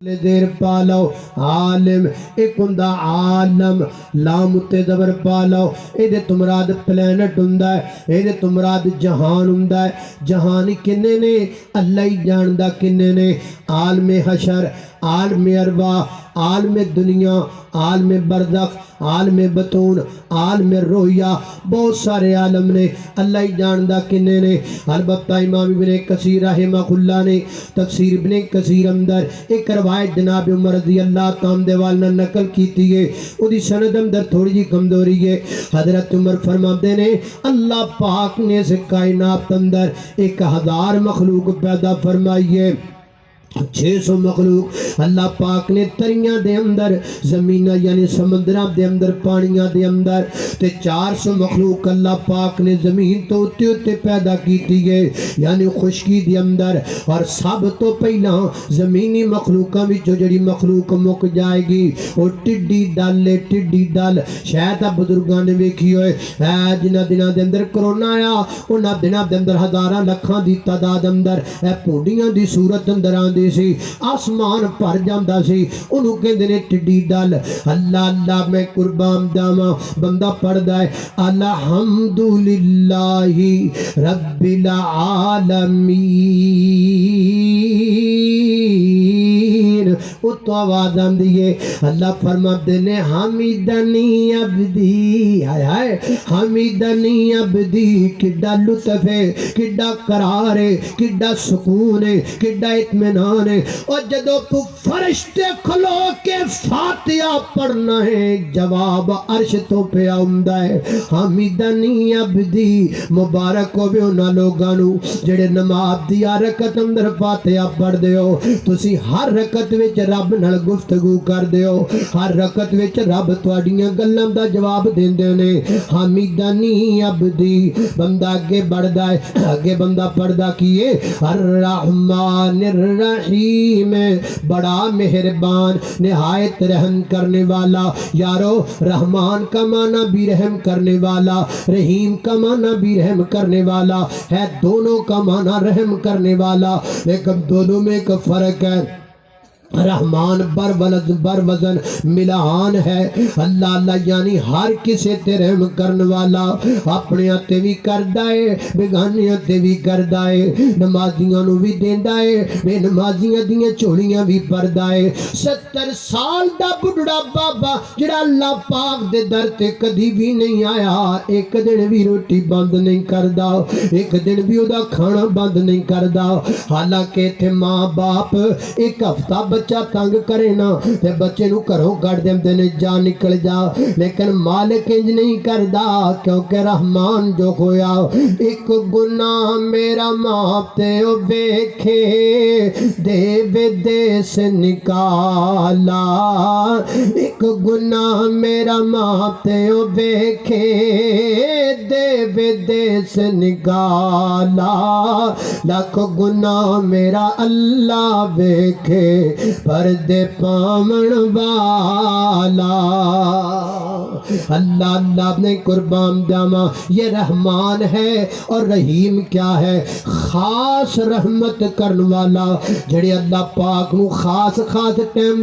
دیر پالو عالم ایک ہندہ عالم لام اتے زبر پالو ایدے تمراد پلینٹ ہندہ ہے ایدے تمراد جہان ہندہ ہے جہانی کنے نے اللہ ہی جاندہ کنے نے عالم حشر عالم ارواح عالم دنیا عالم برزخ عالم بطون عالم رویا بہت سارے عالم نے اللہ ہی جاندہ کنے نے البتہ امام ابن کثیر رحمہ اللہ نے تفسیر ابن کثیر اندر ایک روایت جناب عمر رضی اللہ تعالی والنا نقل کیتی ہے وہ سند اندر تھوڑی جی کمزوری ہے حضرت عمر فرماتے نے اللہ پاک نے اس کائنات اندر 1000 مخلوق پیدا فرمائی ہے 600 مخلوق اللہ پاک نے تریاں دے اندر زمینہ یعنی سمندرہ دے اندر پانیاں دے اندر تے 400 مخلوق اللہ پاک نے زمین تو اتے پیدا کیتی ہے یعنی خشکی دے اندر اور سب تو پہلا زمینی مخلوقاں بھی جو جڑی مخلوق مک جائے گی وہ ٹڈی ڈال لے ٹڈی ڈال شاید بزرگاں نے ویکھی ہوئے جنہ دنہ دے اندر کرونا آیا انہ دنہ دے اندر ہزاراں لکھاں دی تعداد اندر پونڈیاں دی صورت اندر آندی سی آسمان پر جاندہ سی انہوں کے دنے ٹڈی ڈال اللہ اللہ میں قربان داما بندہ پڑھ دائے الحمدللہ رب العالمین وہ تو آواز آن دیئے اللہ فرماتے نے حمیدنی عبدی حمیدنی عبدی کڈا لطف ہے کڈا قرار ہے کڈا سکون ہے کڈا اطمینان ہے اور جدو تو فرشتے کھلو کے فاتحہ پڑھنا ہے جواب عرش تو پہ آمدہ ہے حمیدنی عبدی مبارک ہو بھی انہا لوگانو جڑے نماز دیا رکت اندر فاتحہ پڑھ دے ہو تسی ہر رکت وچ رب نال گفتگو کر دے ہو ہر رکت وچ رب تواڈیاں گلاں دا جواب دیندے نے حمیدنی عبدی بندہ آگے بڑھدا ہے آگے بندہ پڑھدا کیے الرحمن الرحیم بڑا مہربان نہایت رحم کرنے والا یارو رحمان کا معنی بھی رحم کرنے والا رحیم کا معنی بھی رحم کرنے والا ہے دونوں کا معنی رحم کرنے والا لیکن دونوں میں ایک فرق ہے رحمان بر وزن ملان ہے اللہ اللہ یعنی ہر کسے تے رحم کرن والا اپنے آتے بھی کردائے بیگانی آتے بھی کردائے نمازیاں نو بھی دیندائے بے نمازیاں دیاں چوڑیاں بھی پردائے 70 سال دا بڑھڑا بابا جڑا اللہ پاک دے در تے کدی بھی نہیں آیا ایک دن بھی روٹی بند نہیں کردہ ایک دن بھی ادا کھانا بند نہیں کردہ حالانکہ تھے ماں باپ ایک ہفتہ بچہ تنگ کرے نا تے بچے نو کروں کر دیں دینے جا نکل جا لیکن مالک انج نہیں کردہ کیونکہ رحمان جو ہویا ایک گناہ میرا ماپتے او بیکھے دے دے سے نکالا ایک گناہ میرا ماپتے او بیکھے دے سے نکالا لاکھ گناہ میرا اللہ بیکھے پردے پامن والا اللہ اللہ نے قربان داما یہ رحمان ہے اور رحیم کیا ہے خاص رحمت کرن والا جڑے اللہ پاک نو خاص ٹائم